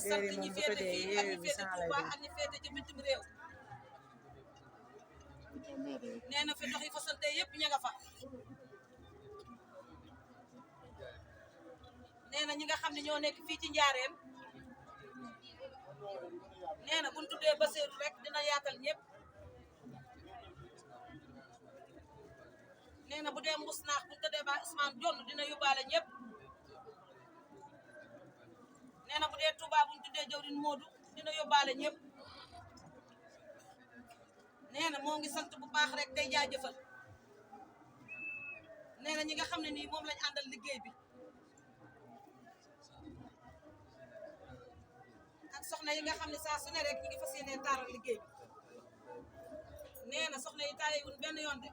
sant ñi féete tëjee fii ak ñi Yewwi bi féete sans lay Touba def. ak ñi féete ci bitim réew nee na fi dox yi fasante yëpp ña nga fa nee na ñi nga xam ne ñoo nekk fii ci njaareem nee na bu ñu tuddee Bassirou rek dina yaatal ñëpp nee na bu dee mbus naax bu ñu tuddee ba Ousmane Jonn dina yóbbaale ñëpp nee na bu dee Touba bu ñu tuddee jawrin Modou dina yóbbaale ñëpp nee na moo ngi sant bu baax rek tey jaajëfal nee na ñi nga xam ne nii moom lañ àndal liggéey bi ak soxna yi nga xam ne saa su ne rek ñi ngi fas yéene taaral liggéey bi nee na soxna yi taayewuñ benn yoon de